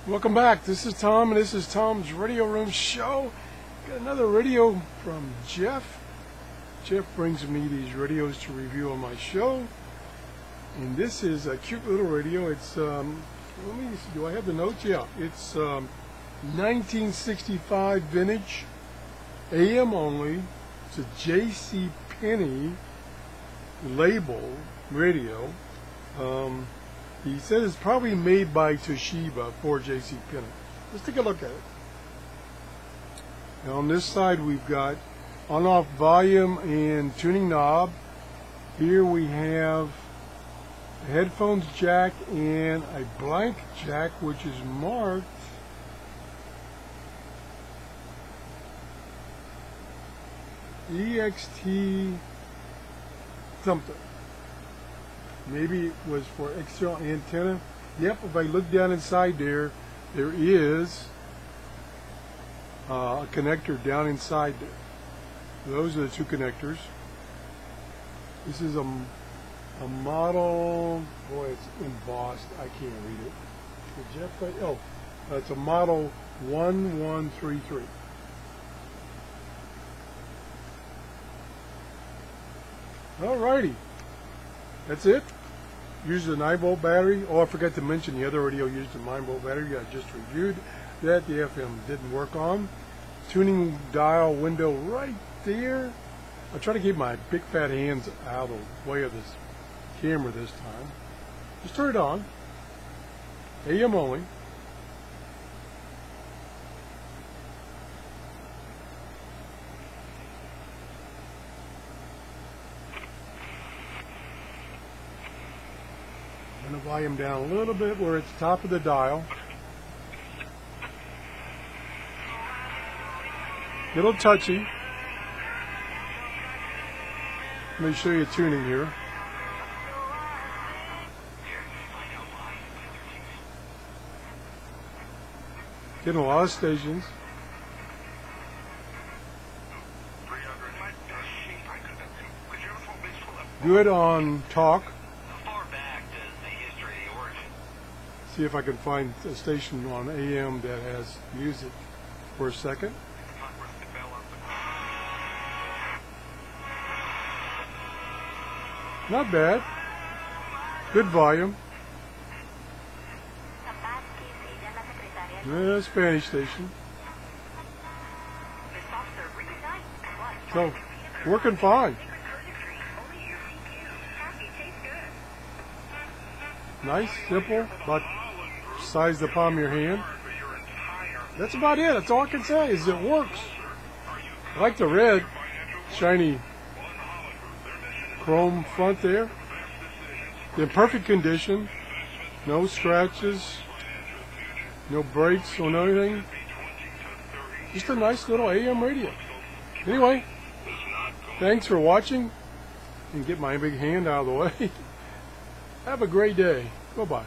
Welcome back. This is Tom, and this is Tom's Radio Room Show. Got another radio from Jeff. Jeff brings me these radios to review on my show, and this is a cute little radio. It's let me see, do I have the notes? Yeah, it's 1965 vintage, AM only. It's a J.C. Penney label radio. He said it's probably made by Toshiba for J.C. Penney. Let's take a look at it. Now on this side we've got on-off volume and tuning knob. Here we have a headphones jack and a blank jack, which is marked EXT something. Maybe it was for external antenna. Yep, if I look down inside there, there is a connector down inside there. Those are the two connectors. This is a model, boy, it's embossed. I can't read it. Did Jeff say? Oh, it's a model 1133. Alrighty, that's it. Uses a 9-volt battery. Oh, I forgot to mention the other radio used a 9-volt battery I just reviewed that the FM didn't work on. Tuning dial window right there. I'll try to keep my big fat hands out of the way of this camera this time. Just turn it on. AM only. Turn the volume down a little bit where it's top of the dial. A little touchy. Let me show you tuning here. Getting a lot of stations. Good on talk. See if I can find a station on AM that has music for a second. Not bad. Good volume. Yeah, Spanish station. So, working fine. Nice, simple, about size the palm of your hand. That's about it. That's all I can say is it works. I like the red, shiny chrome front there. In perfect condition. No scratches. No breaks on anything. Just a nice little AM radio. Anyway, thanks for watching. And get my big hand out of the way. Have a great day. Bye-bye.